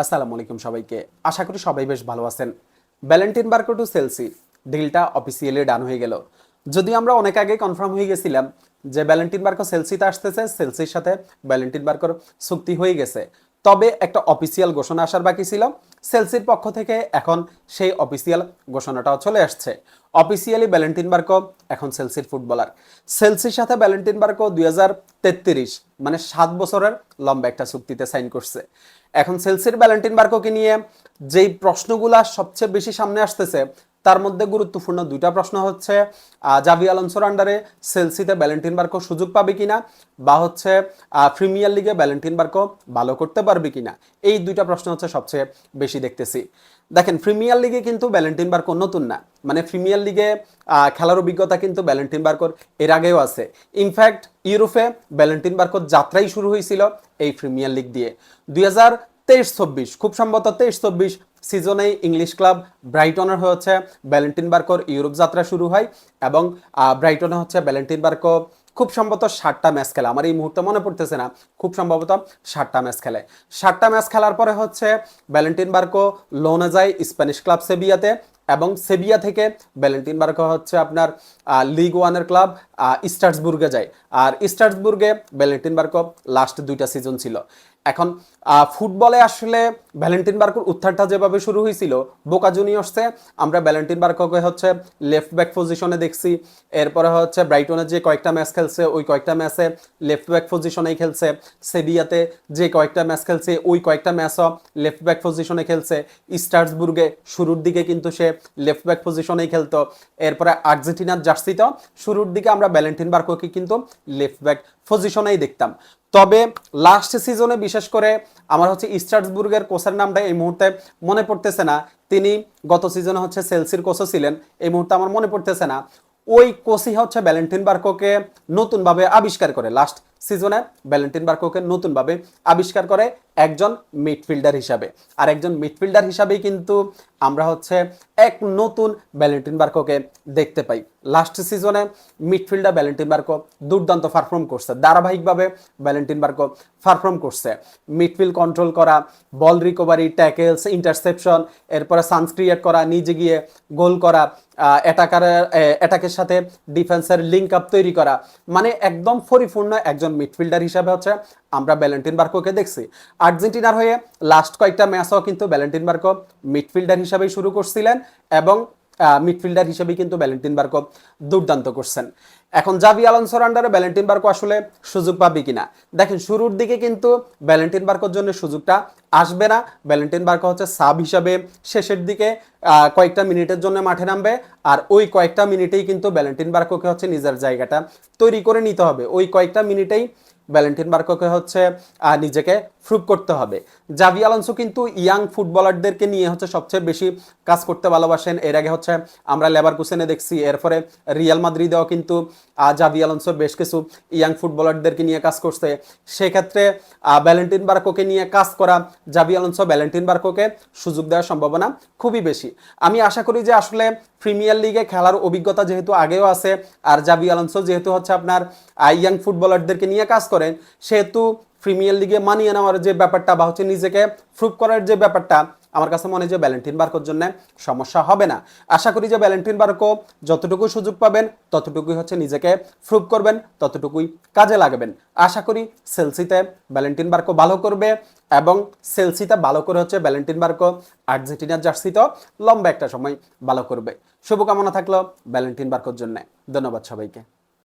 আসসালামু আলাইকুম সবাইকে। আশা করি সবাই বেশ ভালো আছেন। ভ্যালেন্টিন বার্কো টু চেলসি ডিলটা অফিসিয়ালি ডান হয়ে গেল। যদি আমরা অনেক আগে কনফার্ম হয়ে গেছিলাম যে ভ্যালেন্টিন বার্কো চেলসিতে আসতেছে, চেলসির সাথে ভ্যালেন্টিন বার্কোর চুক্তি হয়ে গেছে, তবে একটা অফিসিয়াল ঘোষণা আসার বাকি ছিল। চেলসির পক্ষ থেকে এখন সেই অফিসিয়াল ঘোষণাটাও চলে আসছে। অফিসিয়ালি ভ্যালেন্টিন বার্কো এখন চেলসির ফুটবলার। চেলসির সাথে ভ্যালেন্টিন বার্কো 2033 মানে 7 বছরের লম্বা একটা চুক্তিতে সাইন করছে। এখন চেলসির ভ্যালেন্টিন বার্কোকে নিয়ে যেই প্রশ্নগুলা সবচেয়ে বেশি সামনে আসতেছে, তার মধ্যে গুরুত্বপূর্ণ দুইটা প্রশ্ন হচ্ছে জাভি আলোনসোর আন্ডারে চেলসিতে ভ্যালেন্টিন বার্কো সুযোগ পাবে কিনা, বা হচ্ছে প্রিমিয়ার লিগে ভ্যালেন্টিন বার্কো ভালো করতে পারবে কিনা। এই দুইটা প্রশ্ন হচ্ছে সবচেয়ে বেশি দেখতেছি। দেখেন, প্রিমিয়ার লিগে কিন্তু ভ্যালেন্টিন বার্কো নতুন না, মানে প্রিমিয়ার লিগে খেলার অভিজ্ঞতা কিন্তু ভ্যালেন্টিন বার্কোর এর আগেও আছে। ইনফ্যাক্ট ইউরোপে ভ্যালেন্টিন বার্কোর যাত্রাই শুরু হয়েছিল এই প্রিমিয়ার লিগ দিয়ে। 2023-24 খুব সম্ভবত 23-24 সিজনে ইংলিশ ক্লাব ব্রাইটনের হচ্ছে ভ্যালেন্টিন বার্কোর ইউরোপ যাত্রা শুরু হয়, এবং ব্রাইটনে হচ্ছে ভ্যালেন্টিন বার্কো খুব সম্ভবত 7টা ম্যাচ খেলে, আমার এই মুহূর্তে মনে পড়তেছে না, খুব সম্ভবত 7টা ম্যাচ খেলে। 7টা ম্যাচ খেলার পরে হচ্ছে ভ্যালেন্টিন বার্কো লোনে যায় স্প্যানিশ ক্লাব সেভিয়াতে, এবং সেভিয়া থেকে ভ্যালেন্টিন বার্কো হচ্ছে আপনার লিগ ওয়ানের ক্লাব স্ট্রাসবুর্গে যায়। আর স্ট্রাসবুর্গে ভ্যালেন্টিন বার্কো লাস্ট 2টা সিজন ছিল। এখন ফুটবলে আসলে ভ্যালেন্টিন বার্কোর উত্থানটা যেভাবে শুরু হয়েছিল বোকা জুনিয়র্সে, আমরা ভ্যালেন্টিন বার্কোকে হচ্ছে লেফট ব্যাক পজিশনে দেখছি। এরপরে হচ্ছে ব্রাইটনে যে কয়েকটা ম্যাচ খেলছে ওই কয়েকটা ম্যাচে লেফট ব্যাক পজিশনেই খেলছে। সেভিয়াতে যে কয়েকটা ম্যাচ খেলছে ওই কয়েকটা ম্যাচও লেফট ব্যাক পজিশনে খেলছে। স্ট্রাসবুর্গে শুরুর দিকে কিন্তু সে লেফট ব্যাক পজিশনেই খেলতো। এরপরে আর্জেন্টিনার জার্সিতেও শুরুর দিকে আমরা ভ্যালেন্টিন বার্কোকে কিন্তু লেফট ব্যাক পজিশনেই দেখতাম। তবে লাস্ট সিজনে বিশেষ করে আমার হচ্ছে স্ট্রাসবুর্গের কোচের নামটা এই মুহূর্তে মনে পড়তেছে না, তিনি গত সিজনে হচ্ছে চেলসির কোচও ছিলেন, এই মুহূর্তে আমার মনে পড়তেছে না। ওই কোচই হচ্ছে ভ্যালেন্টিন বার্কোকে নতুনভাবে আবিষ্কার করে, লাস্ট সিজনে ভ্যালেন্টিন বার্কোকে নতুনভাবে আবিষ্কার করে একজন মিডফিল্ডার হিসাবে। আর একজন মিডফিল্ডার হিসাবেই কিন্তু আমরা হচ্ছে এক নতুন ভ্যালেন্টিন বার্কোকে দেখতে পাই। লাস্ট সিজনে মিডফিল্ডার ভ্যালেন্টিন বার্কো দুর্দান্ত পারফর্ম করছে, ধারাবাহিকভাবে ভ্যালেন্টিন বার্কো পারফর্ম করছে। মিডফিল্ড কন্ট্রোল করা, বল রিকভারি, ট্যাকেলস, ইন্টারসেপশন, এরপরে চান্স ক্রিয়েট করা, নিজে গিয়ে গোল করা, অ্যাটাকের সাথে ডিফেন্সের লিঙ্ক আপ তৈরি করা, মানে একদম পরিপূর্ণ একজন মিডফিল্ডার হিসাবে হচ্ছে আমরা ভ্যালেন্টিন বার্কোকে দেখছি। আর্জেন্টিনার হয়ে লাস্ট কয়েকটা ম্যাচও কিন্তু ভ্যালেন্টিন বার্কো মিডফিল্ডার হিসাবেই শুরু করছিলেন, এবং মিডফিল্ডার হিসেবে কিন্তু ভ্যালেন্টিন বার্কো দুর্দান্ত করছেন। এখন জাভি আলোনসোর আন্ডারে ভ্যালেন্টিন বার্কো আসলে সুযোগ পাবে কিনা, দেখেন শুরুর দিকে কিন্তু ভ্যালেন্টিন বার্কোর জন্য সুযোগটা আসবে না। ভ্যালেন্টিন বার্কো হচ্ছে সাব হিসাবে শেষের দিকে কয়েকটা মিনিটের জন্য মাঠে নামবে, আর ওই কয়েকটা মিনিটেই কিন্তু ভ্যালেন্টিন বার্কোকে হচ্ছে নিজের জায়গাটা তৈরি করে নিতে হবে। ওই কয়েকটা মিনিটেই ভ্যালেন্টিন বার্কোকে হচ্ছে নিজেকে প্রুভ করতে হবে। জাভি আলোনসো কিন্তু ইয়াং ফুটবলারদেরকে নিয়ে হচ্ছে সবচেয়ে বেশি কাজ করতে ভালোবাসেন। এর আগে হচ্ছে আমরা লেভারকুসেনে দেখছি, এরপরে রিয়াল মাদ্রিদেও কিন্তু জাভি আলোনসো বেশ কিছু ইয়াং ফুটবলারদেরকে নিয়ে কাজ করছে। সেক্ষেত্রে ভ্যালেন্টিন বার্কোকে নিয়ে কাজ করা জাভি আলোনসো ভ্যালেন্টিন বার্কোকে সুযোগ দেওয়ার সম্ভাবনা খুবই বেশি। আমি আশা করি যে আসলে প্রিমিয়ার লিগে খেলার অভিজ্ঞতা যেহেতু আগেও আছে, আর জাভি আলোনসো যেহেতু হচ্ছে আপনার ইয়াং ফুটবলারদেরকে নিয়ে কাজ করেন, সেহেতু প্রিমিয়ার লিগে মানিয়ে নেওয়ার যে ব্যাপারটা বা হচ্ছে নিজেকে প্রুভ করার যে ব্যাপারটা, আমার কাছে মনে হয় যে ভ্যালেন্টিন বার্কোর জন্য সমস্যা হবে না। আশা করি যে ভ্যালেন্টিন বার্কো যতটুকু সুযোগ পাবেন ততটুকুই হচ্ছে নিজেকে প্রুভ করবেন, ততটুকুই কাজে লাগবেন। আশা করি চেলসিতে ভ্যালেন্টিন বার্কো ভালো করবে, এবং চেলসিতে ভালো করে হচ্ছে ভ্যালেন্টিন বার্কো আর্জেন্টিনার জার্সিতেও লম্বা একটা সময় ভালো করবে। শুভকামনা থাকলো ভ্যালেন্টিন বার্কোর জন্য। ধন্যবাদ সবাইকে।